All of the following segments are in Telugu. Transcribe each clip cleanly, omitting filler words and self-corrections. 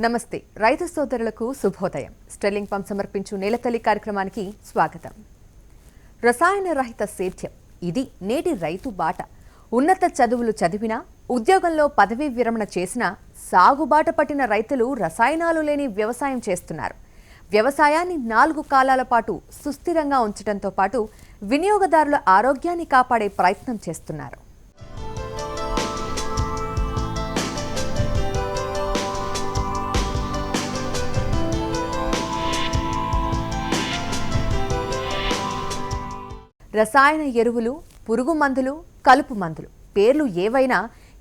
నమస్తే రైతు సోదరులకు శుభోదయం. స్టెర్లింగ్ పంప్ సమర్పించు నేలతల్లి కార్యక్రమానికి స్వాగతం. రసాయన రహిత సేద్యం ఇది నేటి రైతు బాట. ఉన్నత చదువులు చదివినా, ఉద్యోగంలో పదవీ విరమణ చేసినా సాగుబాట పట్టిన రైతులు రసాయనాలు లేని వ్యవసాయం చేస్తున్నారు. వ్యవసాయాన్ని 4 కాలాల పాటు సుస్థిరంగా ఉంచడంతో పాటు వినియోగదారుల ఆరోగ్యాన్ని కాపాడే ప్రయత్నం చేస్తున్నారు. రసాయన ఎరువులు, పురుగు మందులు, కలుపు మందులు పేర్లు ఏవైనా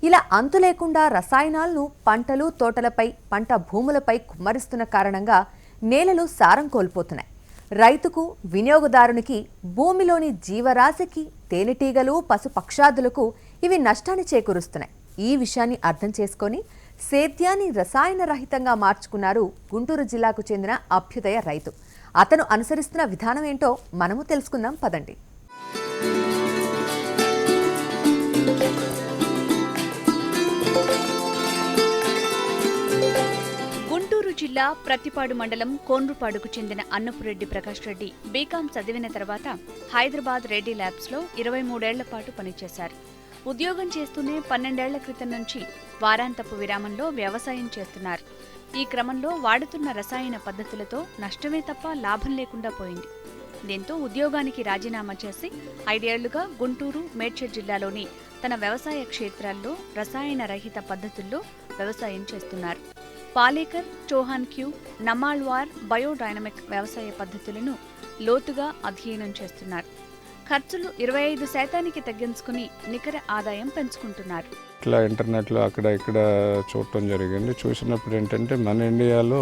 ఇలా అంతు లేకుండా రసాయనాలను పంటలు, తోటలపై, పంట భూములపై కుమ్మరిస్తున్న కారణంగా నేలలు సారం కోల్పోతున్నాయి. రైతుకు, వినియోగదారునికి, భూమిలోని జీవరాశికి, తేనెటీగలు, పశుపక్షాదులకు ఇవి నష్టాన్ని చేకూరుస్తున్నాయి. ఈ విషయాన్ని అర్థం చేసుకొని సేద్యాన్ని రసాయన రహితంగా మార్చుకున్నారు గుంటూరు జిల్లాకు చెందిన అభ్యుదయ రైతు. అతను అనుసరిస్తున్న విధానం ఏంటో మనము తెలుసుకుందాం పదండి. గుంటూరు జిల్లా ప్రతిపాడు మండలం కోన్రుపాడుకు చెందిన అన్నపురెడ్డి ప్రకాష్ రెడ్డి బీకాం చదివిన తర్వాత హైదరాబాద్ రెడ్డి ల్యాబ్స్లో 23 ఏళ్ల పాటు పనిచేశారు. ఉద్యోగం చేస్తూనే 12 ఏళ్ల క్రితం నుంచి వారాంతపు విరామంలో వ్యవసాయం చేస్తున్నారు. ఈ క్రమంలో వాడుతున్న రసాయన పద్ధతులతో నష్టమే తప్ప లాభం లేకుండా పోయింది. దీంతో ఉద్యోగానికి రాజీనామా చేసి 5 ఏళ్లుగా గుంటూరు, మేడ్చల్ జిల్లాలోని తన వ్యవసాయ క్షేత్రాల్లో రసాయన రహిత పద్ధతుల్లో వ్యవసాయం చేస్తున్నారు. పాలేకర్, చౌహాన్ క్యూ, నమాళ్వార్ బయోడైనమిక్ వ్యవసాయ పద్ధతులను లోతుగా అధ్యయనం చేస్తున్నారు. ఖర్చులు 25% తగ్గించుకుని నికర ఆదాయం పెంచుకుంటున్నారు. ఇట్లా ఇంటర్నెట్లో అక్కడ ఇక్కడ చూడటం జరిగింది. చూసినప్పుడు ఏంటంటే మన ఇండియాలో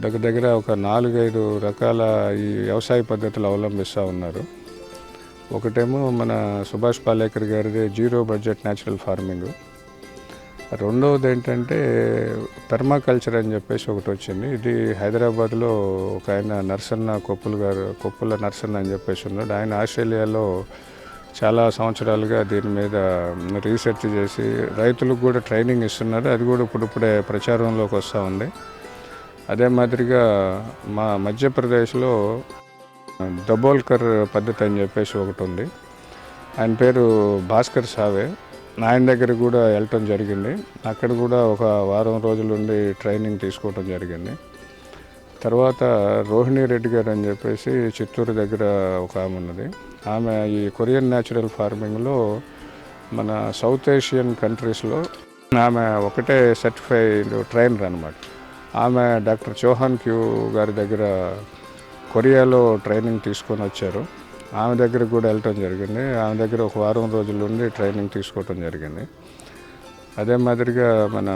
దగ్గర ఒక 4-5 రకాల ఈ వ్యవసాయ పద్ధతులు అవలంబిస్తూ ఉన్నారు. ఒకటేమో మన సుభాష్ పాలేకర్ గారిది జీరో బడ్జెట్ న్యాచురల్ ఫార్మింగ్. రెండవది ఏంటంటే పెర్మాకల్చర్ అని చెప్పేసి ఒకటి వచ్చింది. ఇది హైదరాబాద్లో ఒక ఆయన నర్సన్న కొప్పుల నర్సన్న అని చెప్పేసి ఉన్నాడు. ఆయన ఆస్ట్రేలియాలో చాలా సంవత్సరాలుగా దీని మీద రీసెర్చ్ చేసి రైతులకు కూడా ట్రైనింగ్ ఇస్తున్నారు. అది కూడా ఇప్పుడిప్పుడే ప్రచారంలోకి వస్తూ ఉంది. అదే మాదిరిగా మా మధ్యప్రదేశ్లో దబోల్కర్ పద్ధతి అని చెప్పేసి ఒకటి ఉంది. ఆయన పేరు భాస్కర్ సావే. ఆయన దగ్గర కూడా వెళ్ళటం జరిగింది. అక్కడ కూడా ఒక వారం రోజుల నుండి ట్రైనింగ్ తీసుకోవటం జరిగింది. తర్వాత రోహిణి రెడ్డి గారు అని చెప్పేసి చిత్తూరు దగ్గర ఒక ఆమె ఉన్నది. ఆమె ఈ కొరియన్ న్యాచురల్ ఫార్మింగ్లో మన సౌత్ ఏషియన్ కంట్రీస్లో ఆమె ఒకటే సర్టిఫైడ్ ట్రైనర్ అనమాట. ఆమె డాక్టర్ చౌహాన్ క్యూ గారి దగ్గర కొరియాలో ట్రైనింగ్ తీసుకొని వచ్చారు. ఆమె దగ్గర కూడా వెళ్ళటం జరిగింది. ఆమె దగ్గర ఒక వారం రోజుల నుండి ట్రైనింగ్ తీసుకోవటం జరిగింది. అదే మాదిరిగా మన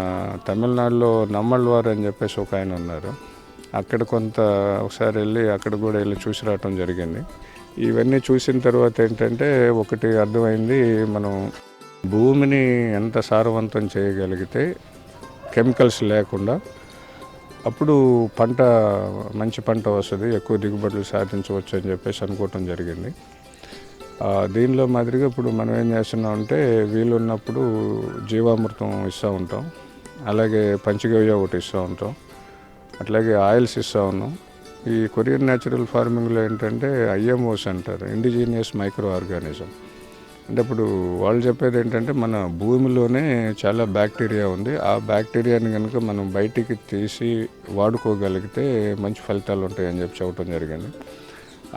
తమిళనాడులో నమ్మళ్వార్ అని చెప్పేసి ఒక ఆయన ఉన్నారు. అక్కడ ఒకసారి వెళ్ళి అక్కడ కూడా వెళ్ళి చూసి రావటం జరిగింది. ఇవన్నీ చూసిన తర్వాత ఏంటంటే ఒకటి అర్థమైంది, మనం భూమిని ఎంత సారవంతం చేయగలిగితే కెమికల్స్ లేకుండా అప్పుడు మంచి పంట వస్తుంది, ఎక్కువ దిగుబడులు సాధించవచ్చు అని చెప్పేసి అనుకోవటం జరిగింది. దీనిలో మాదిరిగా ఇప్పుడు మనం ఏం చేస్తున్నామంటే వీలున్నప్పుడు జీవామృతం ఇస్తూ ఉంటాం, అలాగే పంచగవ్య ఒకటి ఇస్తూ ఉంటాం, అట్లాగే ఆయిల్స్ ఇస్తూ ఉన్నాం. ఈ కొరియన్ న్యాచురల్ ఫార్మింగ్లో ఏంటంటే IMOs అంటారు, ఇండిజీనియస్ మైక్రో ఆర్గానిజం. అంటే ఇప్పుడు వాళ్ళు చెప్పేది ఏంటంటే మన భూమిలోనే చాలా బ్యాక్టీరియా ఉంది. ఆ బ్యాక్టీరియాని కనుక మనం బయటికి తీసి వాడుకోగలిగితే మంచి ఫలితాలు ఉంటాయని చెప్పడం జరిగింది.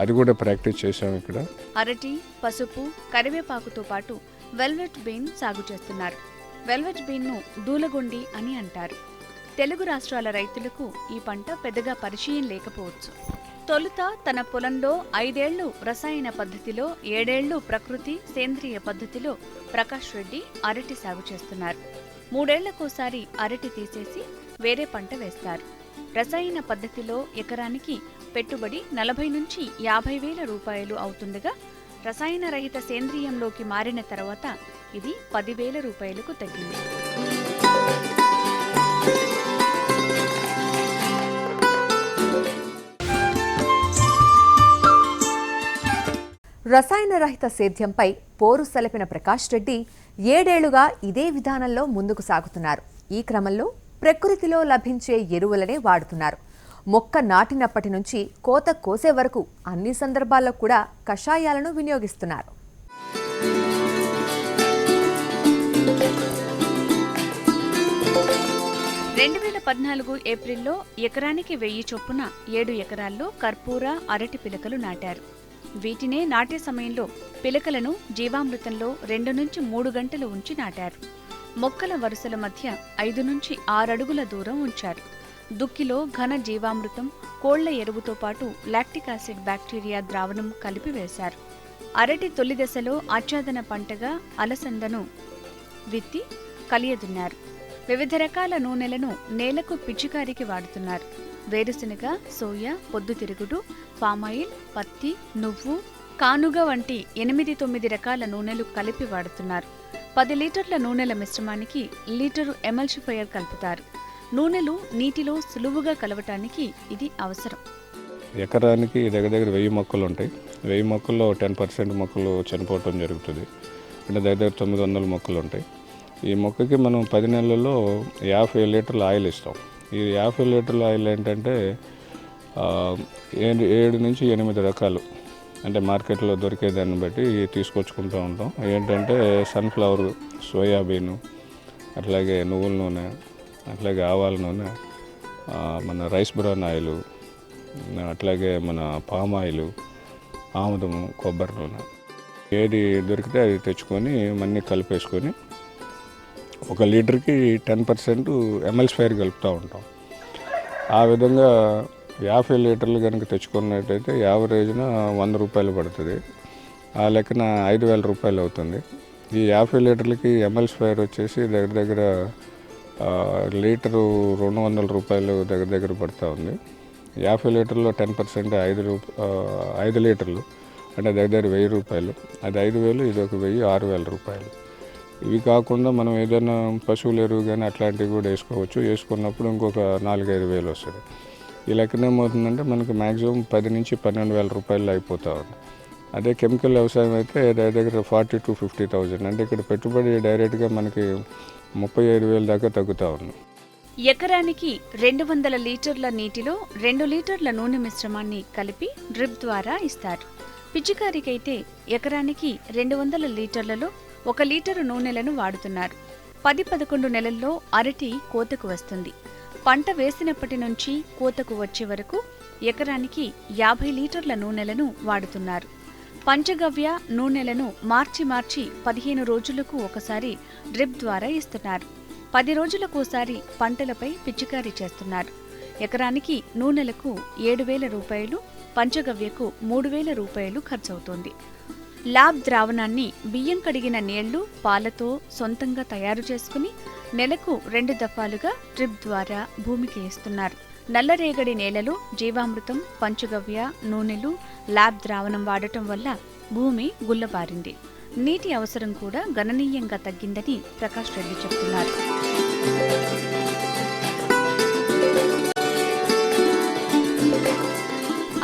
అది కూడా ప్రాక్టీస్ చేసాం ఇక్కడ. అరటి, పసుపు, కరివేపాకుతో పాటు వెల్వెట్ బీన్ సాగు చేస్తున్నారు. వెల్వెట్ బీన్ను దూలగొండి అని అంటారు. తెలుగు రాష్ట్రాల రైతులకు ఈ పంట పెద్దగా పరిచయం లేకపోవచ్చు. తొలుత తన పొలంలో 5 ఏళ్లు రసాయన పద్ధతిలో, 7 ఏళ్లు ప్రకృతి సేంద్రియ పద్ధతిలో ప్రకాష్ రెడ్డి అరటి సాగు చేస్తున్నారు. 3 ఏళ్లకోసారి అరటి తీసేసి వేరే పంట వేస్తారు. రసాయన పద్ధతిలో ఎకరానికి పెట్టుబడి 40 నుంచి 50 వేల రూపాయలు అవుతుండగా రసాయన రహిత సేంద్రియంలోకి మారిన తర్వాత ఇది 10,000 రూపాయలకు తగ్గింది. రసాయన రహిత సేద్యంపై పోరు సలపిన ప్రకాష్ రెడ్డి 7 ఏళ్లుగా ఇదే విధానంలో ముందుకు సాగుతున్నారు. ఈ క్రమంలో ప్రకృతిలో లభించే ఎరువులనే వాడుతున్నారు. మొక్క నాటినప్పటి నుంచి కోత కోసే వరకు అన్ని సందర్భాల్లో కూడా కషాయాలను వినియోగిస్తున్నారు. ఏప్రిల్లో ఎకరానికి 1000 చొప్పున 7 ఎకరాల్లో కర్పూర, అరటి పిలకలు నాటారు. వీటినే నాటే సమయంలో పిలకలను జీవామృతంలో 2 నుంచి 3 గంటలు ఉంచి నాటారు. మొక్కల వరుసల మధ్య 5 నుంచి 6 అడుగుల దూరం ఉంచారు. దుక్కిలో ఘన జీవామృతం, కోళ్ల ఎరువుతో పాటు లాక్టిక్ యాసిడ్ బ్యాక్టీరియా ద్రావణం కలిపి వేశారు. అరటి తొలి దశలో ఆచ్ఛాదన పంటగా అలసందను విత్తి కలియదున్నారు. వివిధ రకాల నూనెలను నేలకు పిచికారికి వాడుతున్నారు. వేరుశనగ, సోయా, పొద్దుతిరుగుడు, పామాయిల్, పత్తి, నువ్వు, కానుగ వంటి 8-9 రకాల నూనెలు కలిపి వాడుతున్నారు. 10 లీటర్ల నూనెల మిశ్రమానికి లీటరు ఎమల్సిఫైయర్ కలుపుతారు. నూనెలు నీటిలో సులువుగా కలవటానికి ఇది అవసరం. ఎకరానికి దగ్గర 1000 మొక్కలు ఉంటాయి. 1000 మొక్కల్లో 10% మొక్కలు చనిపోవటం జరుగుతుంది. అంటే దగ్గర 900 మొక్కలు ఉంటాయి. ఈ మొక్కకి మనం 10 నెలల్లో 50 లీటర్ల ఆయిల్ ఇస్తాం. ఈ 50 లీటర్ల ఆయిల్ ఏంటంటే 7 నుంచి 8 రకాలు, అంటే మార్కెట్లో దొరికేదాన్ని బట్టి తీసుకొచ్చుకుంటూ ఉంటాం. ఏంటంటే సన్ఫ్లవర్, సోయాబీను, అట్లాగే నువ్వుల నూనె, అట్లాగే ఆవాల నూనె, మన రైస్ బ్రౌన్ ఆయిల్, అట్లాగే మన పామ్ ఆయిల్, ఆముదము, కొబ్బరి నూనె, ఏది దొరికితే అది తెచ్చుకొని మన్నీ కలిపేసుకొని 1 లీటర్కి 10% ఎమల్సిఫైయర్ కలుపుతూ ఉంటాం. ఆ విధంగా 50 లీటర్లు కనుక తెచ్చుకున్నట్టయితే యావరేజ్న 100 రూపాయలు పడుతుంది. ఆ లెక్కన 5000 రూపాయలు అవుతుంది. ఈ 50 లీటర్లకి ఎమల్సిఫైయర్ వచ్చేసి దగ్గర లీటరు 200 రూపాయలు దగ్గర పడుతూ ఉంది. 50 లీటర్లో 10% 5 లీటర్లు అంటే దగ్గర 1000 రూపాయలు. అది 5000, ఇది ఒక 1000, 6000 రూపాయలు. ఇవి కాకుండా మనం ఏదైనా పశువుల ఎరువు కానీ అట్లాంటివి కూడా వేసుకోవచ్చు. వేసుకున్నప్పుడు ఇంకొక 4-5 వేలు వస్తుంది. ఈ లెక్కన ఏమవుతుందంటే మనకి మ్యాక్సిమం 10 నుంచి 12,000 రూపాయలు అయిపోతూ ఉంది. అదే కెమికల్ వ్యవసాయం అయితే దగ్గర 40,000 to 50,000. అంటే ఇక్కడ పెట్టుబడి డైరెక్ట్గా మనకి 35,000 దాకా తగ్గుతూ ఉంది. ఎకరానికి 200 లీటర్ల నీటిలో 2 లీటర్ల నూనె మిశ్రమాన్ని కలిపి డ్రిప్ ద్వారా ఇస్తారు. పిచికారికైతే ఎకరానికి 200 లీటర్లలో 1 లీటరు నూనెలను వాడుతున్నారు. 10-11 నెలల్లో అరటి కోతకు వస్తుంది. పంట వేసినప్పటి నుంచి కోతకు వచ్చే వరకు ఎకరానికి 50 లీటర్ల నూనెలను వాడుతున్నారు. పంచగవ్య నూనెలను మార్చి 15 రోజులకు ఒకసారి డ్రిప్ ద్వారా ఇస్తున్నారు. 10 రోజులకోసారి పంటలపై పిచికారీ చేస్తున్నారు. ఎకరానికి నూనెలకు 7,000 రూపాయలు, పంచగవ్యకు 3,000 రూపాయలు ఖర్చవుతోంది. ల్యాబ్ ద్రావణాన్ని బియ్యం కడిగిన నీళ్లు, పాలతో సొంతంగా తయారు చేసుకుని నెలకు 2 దఫాలుగా డ్రిప్ ద్వారా భూమికి ఇస్తున్నారు. నల్లరేగడి నేలలో జీవామృతం, పంచగవ్య, నూనెలు, ల్యాబ్ ద్రావణం వాడటం వల్ల భూమి గుల్లబారింది. నీటి అవసరం కూడా గణనీయంగా తగ్గిందని ప్రకాష్ రెడ్డి చెబుతున్నారు.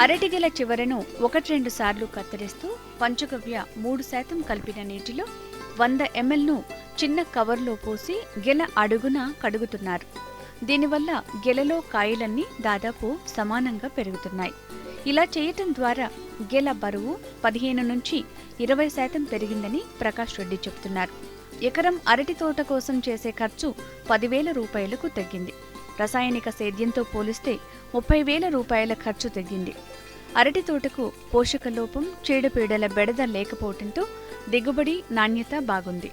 అరటిగెల చివరను 1-2 సార్లు కత్తిరిస్తూ పంచగవ్య 3% కలిపిన నీటిలో 100 mlను చిన్న కవర్లో పోసి గెల అడుగున కడుగుతున్నారు. దీనివల్ల గెలలో కాయలన్నీ దాదాపు సమానంగా పెరుగుతున్నాయి. ఇలా చేయటం ద్వారా గెల బరువు 15 నుంచి 20% పెరిగిందని ప్రకాష్ రెడ్డి చెబుతున్నారు. ఎకరం అరటి తోట కోసం చేసే ఖర్చు 10,000 రూపాయలకు తగ్గింది. రసాయనిక సేద్యంతో పోలిస్తే 30,000 రూపాయల ఖర్చు తగ్గింది. అరటి తోటకు పోషక లోపం, చీడపీడల బెడద లేకపోవడంతో దిగుబడి, నాణ్యత బాగుంది.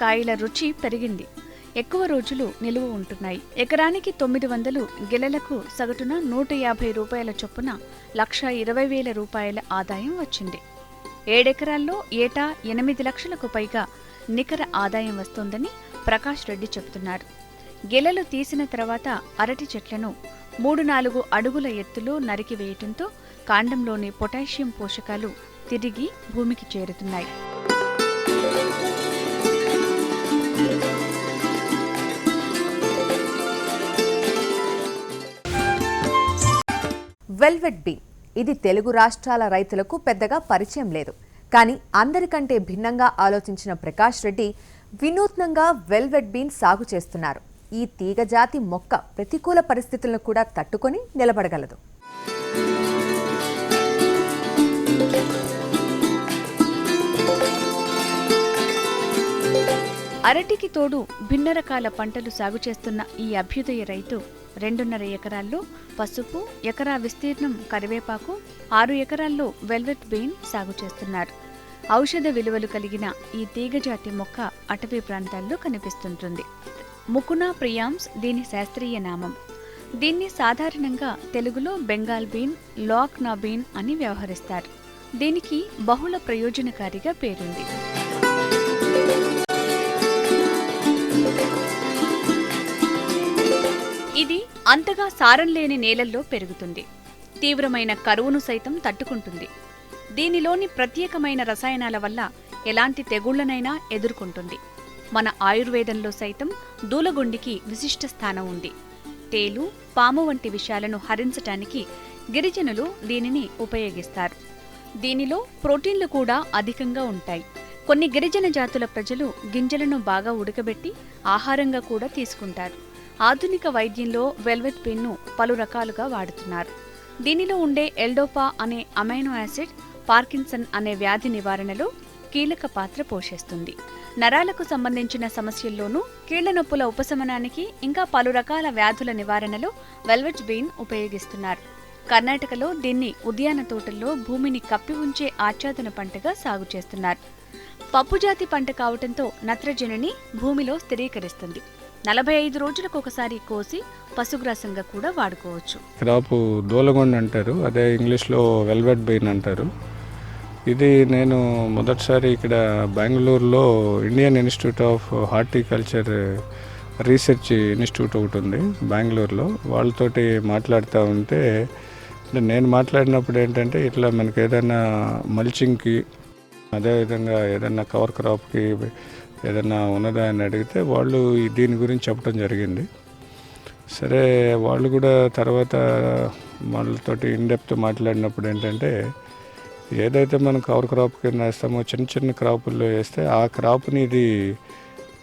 కాయల రుచి పెరిగింది. ఎక్కువ రోజులు నిలువ ఉంటున్నాయి. ఎకరానికి 900 గెలలకు సగటున 150 రూపాయల చొప్పున 1,20,000 రూపాయల ఆదాయం వచ్చింది. 7 ఎకరాల్లో ఏటా 8 లక్షలకు పైగా నికర ఆదాయం వస్తోందని ప్రకాష్ రెడ్డి చెబుతున్నారు. గెలలు తీసిన తర్వాత అరటి చెట్లను 3-4 అడుగుల ఎత్తులో నరికివేయటంతో కాండంలోని పొటాషియం పోషకాలు తిరిగి భూమికి చేరుతున్నాయి. వెల్వెట్ బీన్, ఇది తెలుగు రాష్ట్రాల రైతులకు పెద్దగా పరిచయం లేదు. కానీ అందరికంటే భిన్నంగా ఆలోచించిన ప్రకాష్ రెడ్డి వినూత్నంగా వెల్వెట్ బీన్ సాగు చేస్తున్నారు. ఈ తీగజాతి మొక్క ప్రతికూల పరిస్థితులను కూడా తట్టుకొని నిలబడగలదు. అరటికి తోడు భిన్న రకాల పంటలు సాగు చేస్తున్న ఈ అభ్యుదయ రైతు 2.5 ఎకరాల్లో పసుపు, ఎకరా విస్తీర్ణం కరివేపాకు, 6 ఎకరాల్లో వెల్వెట్ బీన్ సాగు చేస్తున్నారు. ఔషధ విలువలు కలిగిన ఈ తీగజాతి మొక్క అటవీ ప్రాంతాల్లో కనిపిస్తుంటుంది. ముకునా ప్రియాంస్ దీని శాస్త్రీయ నామం. దీన్ని సాధారణంగా తెలుగులో బెంగాల్ బీన్, లాక్నా బీన్ అని వ్యవహరిస్తారు. దీనికి బహుళ ప్రయోజనకారిగా పేరుంది. ఇది అంతగా సారం లేని నేలల్లో పెరుగుతుంది. తీవ్రమైన కరువును సైతం తట్టుకుంటుంది. దీనిలోని ప్రత్యేకమైన రసాయనాల వల్ల ఎలాంటి తెగుళ్లనైనా ఎదుర్కొంటుంది. మన ఆయుర్వేదంలో సైతం దూలగొండికి విశిష్ట స్థానం ఉంది. తేలు, పాము వంటి విషాలను హరించటానికి గిరిజనులు దీనిని ఉపయోగిస్తారు. దీనిలో ప్రోటీన్లు కూడా అధికంగా ఉంటాయి. కొన్ని గిరిజన జాతుల ప్రజలు గింజలను బాగా ఉడకబెట్టి ఆహారంగా కూడా తీసుకుంటారు. ఆధునిక వైద్యంలో వెల్వెట్ బీన్ను పలు రకాలుగా వాడుతున్నారు. దీనిలో ఉండే ఎల్డోపా అనే అమైనో యాసిడ్ పార్కిన్సన్ అనే వ్యాధి నివారణలో కీలక పాత్ర పోషిస్తుంది. నరాలకు సంబంధించిన సమస్యల్లోనూ, కీళ్ల నొప్పుల ఉపశమనానికి, ఇంకా పలు రకాల వ్యాధుల నివారణలో వెల్వెట్ బీన్ ఉపయోగిస్తున్నారు. కర్ణాటకలో దీన్ని ఉద్యాన తోటల్లో భూమిని కప్పి ఉంచే ఆచ్ఛాదన పంటగా సాగు చేస్తున్నారు. పప్పుజాతి పంట కావటంతో నత్రజనిని భూమిలో స్థిరీకరిస్తుంది. 45 రోజులకు ఒకసారి కోసి పశుగ్రాసంగా కూడా వాడుకోవచ్చు. క్రాపు దూలగొండ అంటారు, అదే ఇంగ్లీష్లో వెల్వెట్ బీన్ అంటారు. ఇది నేను మొదటిసారి ఇక్కడ బెంగళూరులో Indian institute of horticulture research institute ఒకటి ఉంది బెంగళూరులో. వాళ్ళతోటి మాట్లాడుతూ ఉంటే నేను మాట్లాడినప్పుడు ఏంటంటే ఇట్లా మనకి ఏదైనా మల్చింగ్కి, అదేవిధంగా ఏదైనా కవర్ క్రాప్కి ఏదైనా ఉన్నదా అని అడిగితే వాళ్ళు దీని గురించి చెప్పడం జరిగింది. సరే, వాళ్ళు కూడా తర్వాత వాళ్ళతోటి ఇన్డెప్త్ మాట్లాడినప్పుడు ఏంటంటే ఏదైతే మనం కవర్ క్రాప్ కింద వేస్తామో చిన్న చిన్న క్రాపుల్లో వేస్తే ఆ క్రాప్ని ఇది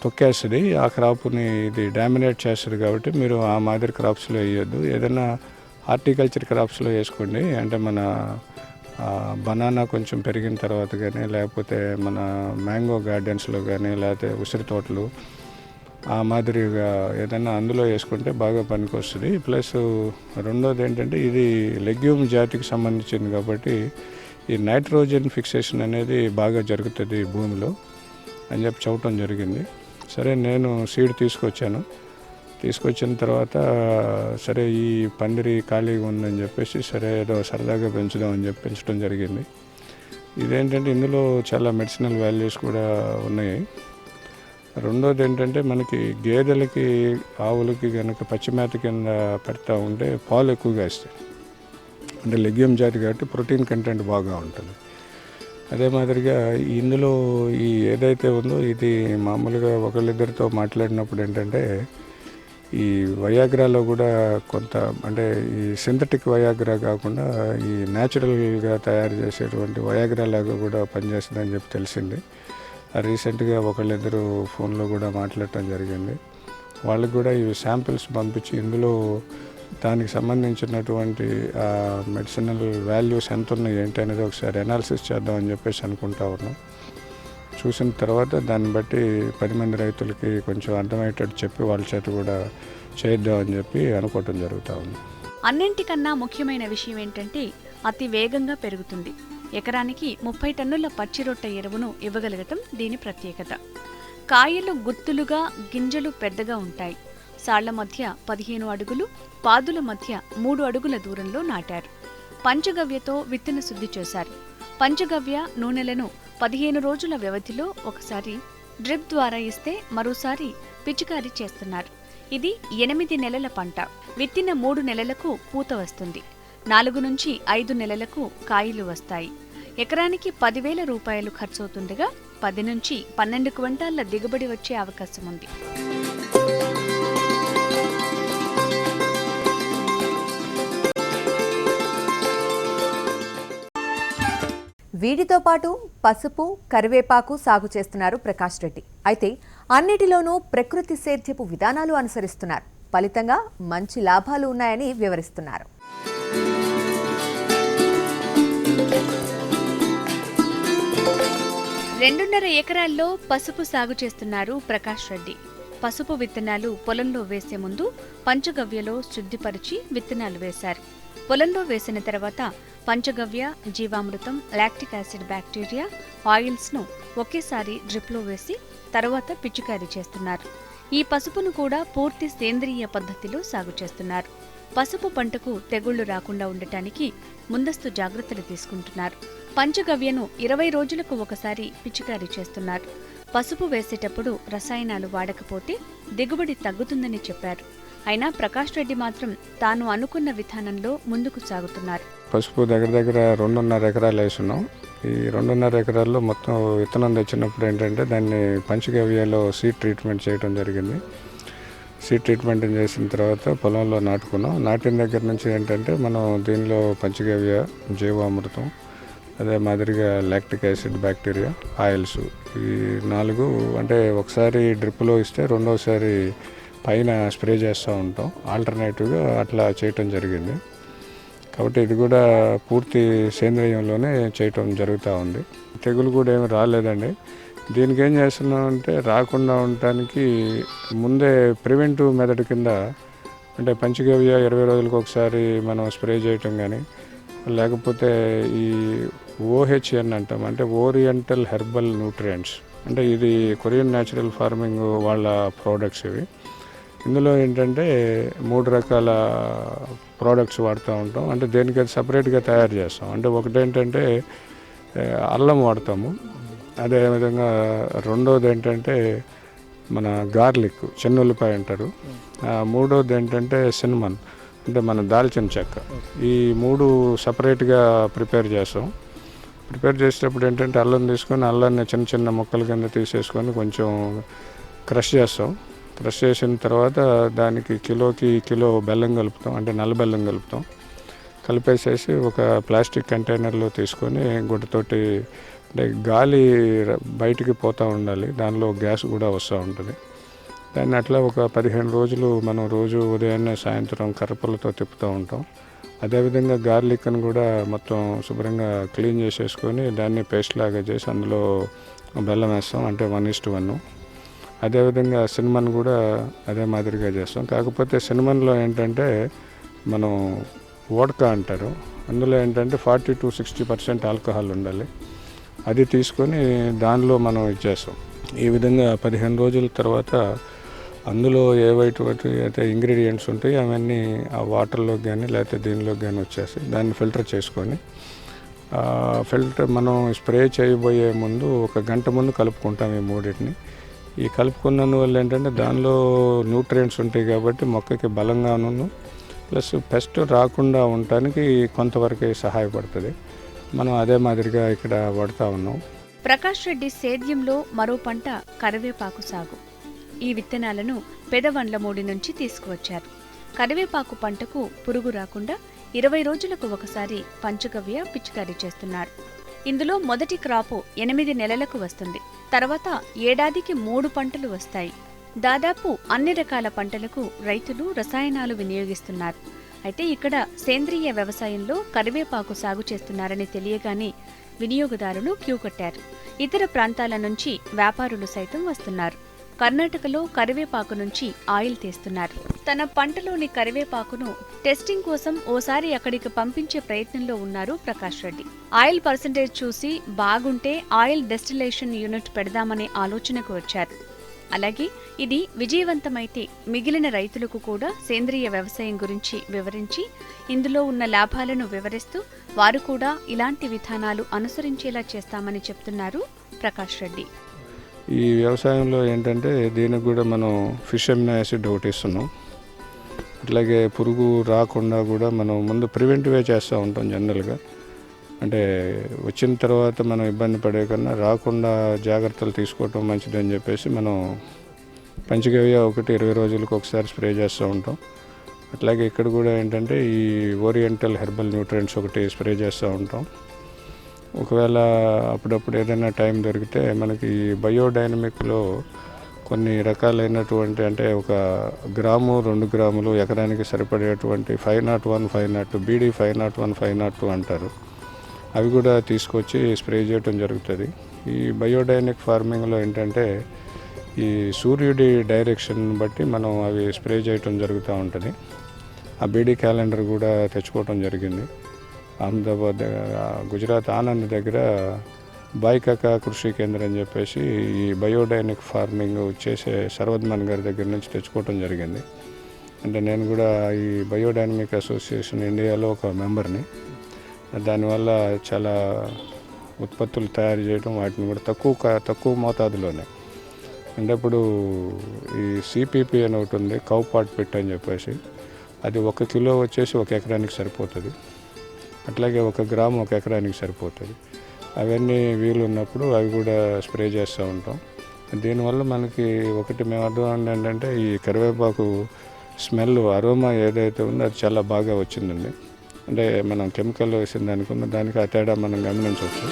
తొక్కేస్తుంది, ఆ క్రాప్ని ఇది డామినేట్ చేస్తుంది. కాబట్టి మీరు ఆ మాదిరి క్రాప్స్లో వేయొద్దు, ఏదైనా హార్టికల్చర్ క్రాప్స్లో వేసుకోండి. అంటే మన బనానా కొంచెం పెరిగిన తర్వాత కానీ, లేకపోతే మన మ్యాంగో గార్డెన్స్లో కానీ, లేకపోతే ఉసిరి తోటలు ఆ మాదిరిగా ఏదైనా అందులో వేసుకుంటే బాగా పనికి వస్తుంది. ప్లస్ రెండోది ఏంటంటే ఇది లెగ్యూమ్ జాతికి సంబంధించింది కాబట్టి ఈ నైట్రోజన్ ఫిక్సేషన్ అనేది బాగా జరుగుతుంది భూమిలో అని చెప్పి చెప్పడం జరిగింది. సరే, నేను సీడ్ తీసుకొచ్చిన తర్వాత సరే ఈ పందిరి ఖాళీగా ఉందని చెప్పేసి సరే ఏదో సరదాగా పెంచుదామని చెప్పి పెంచడం జరిగింది. ఇదేంటంటే ఇందులో చాలా మెడిసినల్ వాల్యూస్ కూడా ఉన్నాయి. రెండోది ఏంటంటే మనకి గేదెలకి, ఆవులకి కనుక పచ్చిమేత కింద పెడతా ఉంటే పాలు ఎక్కువగా ఇస్తాయి. అంటే లెగ్యూమ్ జాతి కాబట్టి ప్రోటీన్ కంటెంట్ బాగా ఉంటుంది. అదే మాదిరిగా ఇందులో ఈ ఏదైతే ఉందో ఇది మామూలుగా ఒకళ్ళిద్దరితో మాట్లాడినప్పుడు ఏంటంటే ఈ వయాగ్రాలో కూడా కొంత అంటే ఈ సింథటిక్ వయాగ్రా కాకుండా ఈ న్యాచురల్గా తయారు చేసేటువంటి వయాగ్రా లాగా కూడా పనిచేస్తుందని చెప్పి తెలిసింది. రీసెంట్గా ఒకళ్ళిద్దరు ఫోన్లో కూడా మాట్లాడటం జరిగింది. వాళ్ళకి కూడా ఈ శాంపిల్స్ పంపించి ఇందులో దానికి సంబంధించినటువంటి మెడిసినల్ వాల్యూస్ ఎంత ఉన్నాయి ఏంటి అనేది ఒకసారి అనాలిసిస్ చేద్దామని చెప్పేసి అనుకుంటా ఉన్నాం. చూసిన తర్వాత దాన్ని బట్టి 10 మంది రైతులకి కొంచెం అర్థమయ్యేటట్టు చెప్పి వాళ్ళ చేత కూడా చేద్దామని చెప్పి అనుకోవటం జరుగుతూ ఉంది. అన్నింటికన్నా ముఖ్యమైన విషయం ఏంటంటే అతి వేగంగా పెరుగుతుంది. ఎకరానికి 30 టన్నుల పచ్చిరొట్ట ఎరువును ఇవ్వగలగటం దీని ప్రత్యేకత. కాయలు గుత్తులుగా, గింజలు పెద్దగా ఉంటాయి. సాళ్ల మధ్య 15 అడుగులు, పాదుల మధ్య 3 అడుగుల దూరంలో నాటారు. పంచగవ్యతో విత్తన శుద్ధి చేశారు. పంచగవ్య నూనెలను 15 రోజుల వ్యవధిలో ఒకసారి డ్రిప్ ద్వారా ఇస్తే మరోసారి పిచికారీ చేస్తున్నారు. ఇది 8 నెలల పంట. విత్తిన 3 నెలలకు పూత వస్తుంది. 4 నుంచి 5 నెలలకు కాయలు వస్తాయి. ఎకరానికి 10,000 రూపాయలు ఖర్చవుతుండగా 10 నుంచి 12 క్వింటాళ్ల దిగుబడి వచ్చే అవకాశం ఉంది. వీటితో పాటు పసుపు, కరివేపాకు సాగు చేస్తున్నారు ప్రకాష్ రెడ్డి. అయితే అన్నిటిలోనూ ప్రకృతి సేద్యపు విధానాలు అనుసరిస్తున్నారు. ఫలితంగా మంచి లాభాలు ఉన్నాయని వివరిస్తున్నారు. 2.5 ఎకరాల్లో పసుపు సాగు చేస్తున్నారు ప్రకాష్ రెడ్డి. పసుపు విత్తనాలు పొలంలో వేసే ముందు పంచగవ్యలో శుద్ధిపరిచి విత్తనాలు వేశారు. పొలంలో వేసిన తర్వాత పంచగవ్య, జీవామృతం, లాక్టిక్ యాసిడ్ బ్యాక్టీరియా, ఆయిల్స్ను ఒకేసారి డ్రిప్లో వేసి తర్వాత పిచికారీ చేస్తున్నారు. ఈ పసుపును కూడా పూర్తి సేంద్రియ పద్ధతిలో సాగు చేస్తున్నారు. పసుపు పంటకు తెగుళ్లు రాకుండా ఉండటానికి ముందస్తు జాగ్రత్తలు తీసుకుంటున్నారు. పంచగవ్యను 20 రోజులకు ఒకసారి పిచికారీ చేస్తున్నారు. పసుపు వేసేటప్పుడు రసాయనాలు వాడకపోతే దిగుబడి తగ్గుతుందని చెప్పారు. అయినా ప్రకాష్ రెడ్డి మాత్రం తాను అనుకున్న విధానంలో ముందుకు సాగుతున్నారు. పసుపు దగ్గర 2.5 ఎకరాలు వేస్తున్నాం. ఈ 2.5 ఎకరాల్లో మొత్తం విత్తనం తెచ్చినప్పుడు ఏంటంటే దాన్ని పంచగవ్యలో సీడ్ ట్రీట్మెంట్ చేయడం జరిగింది. సీడ్ ట్రీట్మెంట్ చేసిన తర్వాత పొలంలో నాటుకున్నాం. నాటిన దగ్గర నుంచి ఏంటంటే మనం దీనిలో పంచగవ్య, జీవామృతం, అదే మాదిరిగా లాక్టిక్ యాసిడ్ బ్యాక్టీరియా, ఆయిల్స్, ఈ 4 అంటే ఒకసారి డ్రిప్లో ఇస్తే రెండోసారి పైన స్ప్రే చేస్తూ ఉంటాం. ఆల్టర్నేటివ్గా అట్లా చేయటం జరిగింది. కాబట్టి ఇది కూడా పూర్తి సేంద్రియంలోనే చేయటం జరుగుతూ ఉంది. తెగులు కూడా ఏమి రాలేదండి. దీనికి ఏం చేస్తున్నామంటే రాకుండా ఉండటానికి ముందే ప్రివెంటివ్ మెథడ్ కింద అంటే పంచగవ్య 20 రోజులకు ఒకసారి మనం స్ప్రే చేయటం కానీ, లేకపోతే ఈ OHN అంటాం, అంటే ఓరియంటల్ హెర్బల్ న్యూట్రియంట్స్, అంటే ఇది కొరియన్ న్యాచురల్ ఫార్మింగ్ వాళ్ళ ప్రోడక్ట్స్ ఇవి. ఇందులో ఏంటంటే 3 రకాల ప్రోడక్ట్స్ వాడుతూ ఉంటాం. అంటే దేనికైతే సపరేట్గా తయారు చేస్తాం. అంటే ఒకటేంటంటే అల్లం వాడతాము. అదేవిధంగా రెండోది ఏంటంటే మన గార్లిక్, చెన్నుల్లిపాయ అంటారు. మూడోది ఏంటంటే సిన్నమన్, అంటే మన దాల్చిన చెక్క. ఈ 3 సపరేట్గా ప్రిపేర్ చేస్తాం. ప్రిపేర్ చేసేటప్పుడు ఏంటంటే అల్లం తీసుకొని అల్లాన్ని చిన్న చిన్న ముక్కల కింద తీసేసుకొని కొంచెం క్రష్ చేస్తాం. క్రష్ చేసిన తర్వాత దానికి కిలోకి కిలో బెల్లం కలుపుతాం, అంటే నల్ల బెల్లం కలుపుతాం. కలిపేసేసి ఒక ప్లాస్టిక్ కంటైనర్లో తీసుకొని గుడ్డతోటి, అంటే గాలి బయటికి పోతూ ఉండాలి, దానిలో గ్యాస్ కూడా వస్తూ ఉంటుంది. దాన్ని అట్లా ఒక 15 రోజులు మనం రోజు ఉదయాన్నే సాయంత్రం కర్రపుల్లతో తిప్పుతూ ఉంటాం. అదేవిధంగా గార్లిక్ని కూడా మొత్తం శుభ్రంగా క్లీన్ చేసేసుకొని దాన్ని పేస్ట్ లాగా చేసి అందులో బెల్లం వేస్తాం, అంటే 1:1. అదేవిధంగా సిన్నమన్ కూడా అదే మాదిరిగా చేస్తాం. కాకపోతే సిన్నమన్లో ఏంటంటే మనం వోడ్కా అంటారు, అందులో ఏంటంటే 40 to 60% ఆల్కహాల్ ఉండాలి. అది తీసుకొని దానిలో మనం ఇచ్చేస్తాం. ఈ విధంగా 15 రోజుల తర్వాత అందులో ఏవైతే అయితే ఇంగ్రీడియంట్స్ ఉంటాయి అవన్నీ ఆ వాటర్లోకి కానీ లేకపోతే దీనిలోకి కానీ వచ్చేసి దాన్ని ఫిల్టర్ చేసుకొని ఫిల్టర్ మనం స్ప్రే చేయబోయే ముందు 1 గంట ముందు కలుపుకుంటాం ఈ 3టిని. ఈ కలుపుకున్నందువల్ల ఏంటంటే దానిలో న్యూట్రియంట్స్ ఉంటాయి కాబట్టి మొక్కకి బలంగాను ప్లస్ పెస్ట్ రాకుండా ఉండటానికి కొంతవరకు సహాయపడుతుంది. మనం అదే మాదిరిగా ఇక్కడ వాడుతూ ఉన్నాం. ప్రకాష్ రెడ్డి సేద్యంలో మరో పంట కరివేపాకు సాగు. ఈ విత్తనాలను పెదవండ్లమూడి నుంచి తీసుకువచ్చారు. కరివేపాకు పంటకు పురుగు రాకుండా 20 రోజులకు ఒకసారి పంచగవ్య పిచికారీ చేస్తున్నారు. ఇందులో మొదటి క్రాపు 8 నెలలకు వస్తుంది. తర్వాత ఏడాదికి 3 పంటలు వస్తాయి. దాదాపు అన్ని రకాల పంటలకు రైతులు రసాయనాలు వినియోగిస్తున్నారు. అయితే ఇక్కడ సేంద్రియ వ్యవసాయంలో కరివేపాకు సాగు చేస్తున్నారని తెలియగానే వినియోగదారులు క్యూ కట్టారు. ఇతర ప్రాంతాల నుంచి వ్యాపారులు సైతం వస్తున్నారు. కర్ణాటకలో కరివేపాకు నుంచి ఆయిల్ తీస్తున్నారు. తన పంటలోని కరివేపాకును టెస్టింగ్ కోసం ఓసారి అక్కడికి పంపించే ప్రయత్నంలో ఉన్నారు ప్రకాష్ రెడ్డి. ఆయిల్ పర్సెంటేజ్ చూసి బాగుంటే ఆయిల్ డెస్టిలేషన్ యూనిట్ పెడదామనే ఆలోచనకు వచ్చారు. అలాగే ఇది విజయవంతమైతే మిగిలిన రైతులకు కూడా సేంద్రియ వ్యవసాయం గురించి వివరించి ఇందులో ఉన్న లాభాలను వివరిస్తూ వారు కూడా ఇలాంటి విధానాలు అనుసరించేలా చేస్తామని చెప్తున్నారు ప్రకాష్ రెడ్డి. ఈ వ్యవసాయంలో ఏంటంటే దీనికి కూడా మనం ఫిష్ అమినో యాసిడ్ ఒకటి ఇస్తున్నాం. అట్లాగే పురుగు రాకుండా కూడా మనం ముందు ప్రివెంటివే చేస్తూ ఉంటాం జనరల్గా. అంటే వచ్చిన తర్వాత మనం ఇబ్బంది పడే కన్నా రాకుండా జాగ్రత్తలు తీసుకోవటం మంచిదని చెప్పేసి మనం పంచగవ్య ఒకటి 20 రోజులకు ఒకసారి స్ప్రే చేస్తూ ఉంటాం. అట్లాగే ఇక్కడ కూడా ఏంటంటే ఈ ఓరియంటల్ హెర్బల్ న్యూట్రియంట్స్ ఒకటి స్ప్రే చేస్తూ ఉంటాం. ఒకవేళ అప్పుడప్పుడు ఏదైనా టైం దొరికితే మనకి బయోడైనమిక్లో కొన్ని రకాలైనటువంటి అంటే 1 గ్రాము 2 గ్రాములు ఎకరానికి సరిపడేటువంటి 501, 502 బీడీ 501, 502 అంటారు. అవి కూడా తీసుకొచ్చి స్ప్రే చేయడం జరుగుతుంది. ఈ బయోడైనిక్ ఫార్మింగ్లో ఏంటంటే ఈ సూర్యుడి డైరెక్షన్ బట్టి మనం అవి స్ప్రే చేయటం జరుగుతూ ఉంటుంది. ఆ బీడీ క్యాలెండర్ కూడా తెచ్చుకోవటం జరిగింది. అహ్మదాబాద్ గుజరాత్ ఆనంద్ దగ్గర బాయికాకా కృషి కేంద్రం అని చెప్పేసి ఈ బయోడైనిక్ ఫార్మింగ్ చేసే సర్వద్మన్ గారి దగ్గర నుంచి తెచ్చుకోవటం జరిగింది. అంటే నేను కూడా ఈ బయోడైనమిక్ అసోసియేషన్ ఇండియాలో ఒక మెంబర్ని. దానివల్ల చాలా ఉత్పత్తులు తయారు చేయడం, వాటిని కూడా తక్కువ మోతాదులోనే. అంటే ఇప్పుడు ఈ సిపిపి అని ఒకటి ఉంది, కౌ పాట్ పిట్ అని చెప్పేసి, అది 1 కిలో వచ్చేసి 1 ఎకరానికి సరిపోతుంది. అట్లాగే 1 గ్రాము 1 ఎకరానికి సరిపోతుంది. అవన్నీ వీలు ఉన్నప్పుడు అవి కూడా స్ప్రే చేస్తూ ఉంటాం. దీనివల్ల మనకి ఒకటి మేము అర్థం ఏంటంటే ఈ కరివేపాకు స్మెల్ అరోమా ఏదైతే ఉందో అది చాలా బాగా వచ్చిందండి. అంటే మనం కెమికల్ వేసిన దానికి ఆ తేడా మనం గమనించవచ్చు.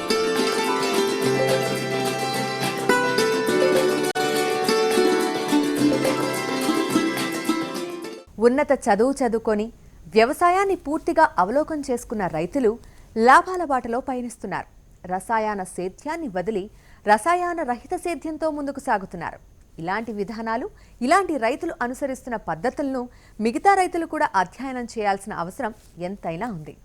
ఉన్నత చదువుకొని వ్యవసాయాన్ని పూర్తిగా అవలోకం చేసుకున్న రైతులు లాభాల బాటలో పయనిస్తున్నారు. రసాయన సేద్యాన్ని వదిలి రసాయన రహిత సేద్యంతో ముందుకు సాగుతున్నారు. ఇలాంటి విధానాలు, ఇలాంటి రైతులు అనుసరిస్తున్న పద్ధతులను మిగతా రైతులు కూడా అధ్యయనం చేయాల్సిన అవసరం ఎంతైనా ఉంది.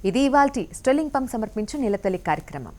ఇది ఇవాల్టి స్టెల్లింగ్ పంప్ సమర్పించు నీలతల్లి కార్యక్రమం.